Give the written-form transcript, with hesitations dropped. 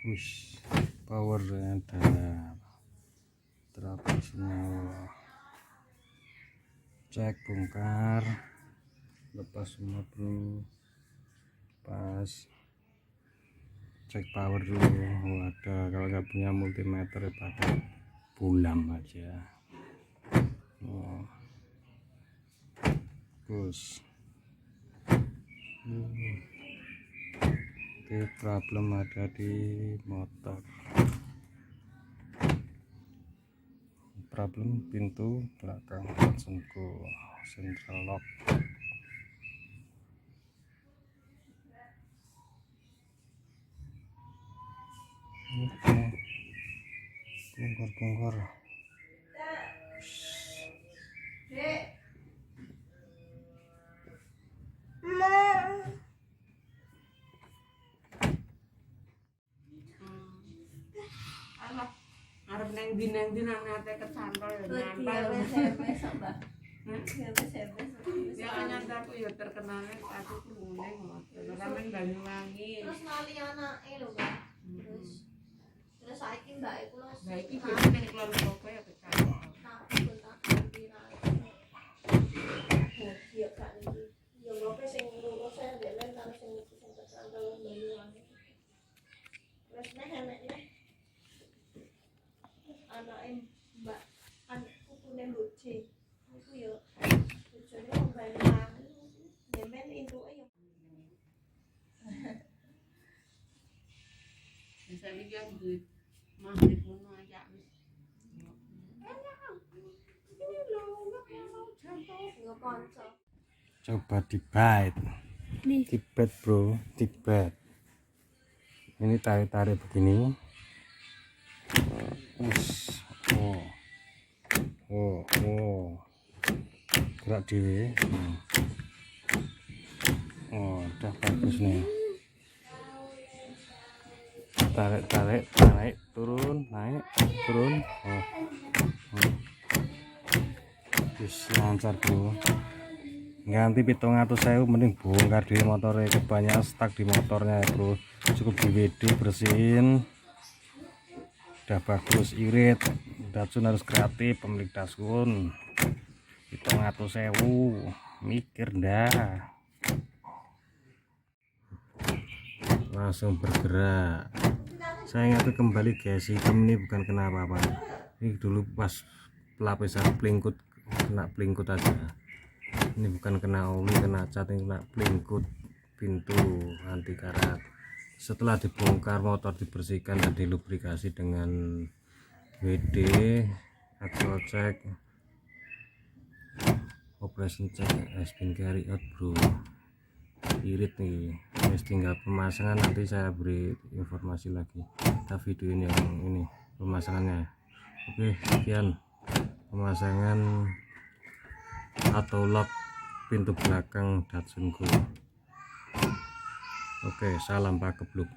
Push power ada tradisional, cek bongkar, lepas semua bro, pas cek power dulu. Ada, kalau nggak punya multimeter pakai bulam aja. Terus oke, problem ada di motor, problem pintu belakang Datsunku central lock. Bongkar arep neng di nate kecantol ya nyantai. Ya nyantarku ya terkenalnya aku krune ngoten. Sampeyan Banyuwangi. Terus ngali anake lho, Mbak. Terus saiki mbake kula Saiki dhewe ning keluarga ya kecantol. Ya kan iki. Ya ngopo sing lurus saya ndelen karo sing iki sing kecantol Banyuwangi. Terus nek enek anake Mbak putune Mbokje. Niku ya bojone wong Banyuwangi. Yemen induke ya. Bisa iki duit maghrib ngono aja wis. Coba dibait, dibait bro, dibait. Ini tarik begini. Gerak dewe. Udah bagus nih. Tarik, turun, naik, turun. Bisa lancar bro. Ganti 700.000 mending bongkar di motornya, kebanyakan stuck di motornya ya bro. Cukup di WD bersihin, udah bagus, irit. Datsun harus kreatif, pemilik Datsun. 700.000 mikir dah, langsung bergerak. Saya ingat kembali guys, hitam ini bukan kena apa-apa. Ini dulu pas pelapisan pelingkut kena pelingkut aja. Ini bukan kena oli, kena cat, ini kena pelingkut pintu anti karat. Setelah dibongkar, motor dibersihkan dan dilubrikasi dengan WD, axle check, operation check, has been carried out bro. Irit nih, guys, tinggal pemasangan, nanti saya beri informasi lagi. Kita videoin yang ini pemasangannya. Oke, sekian pemasangan atau lock pintu belakang Datsunku. Oke, salam Pak Gebluk.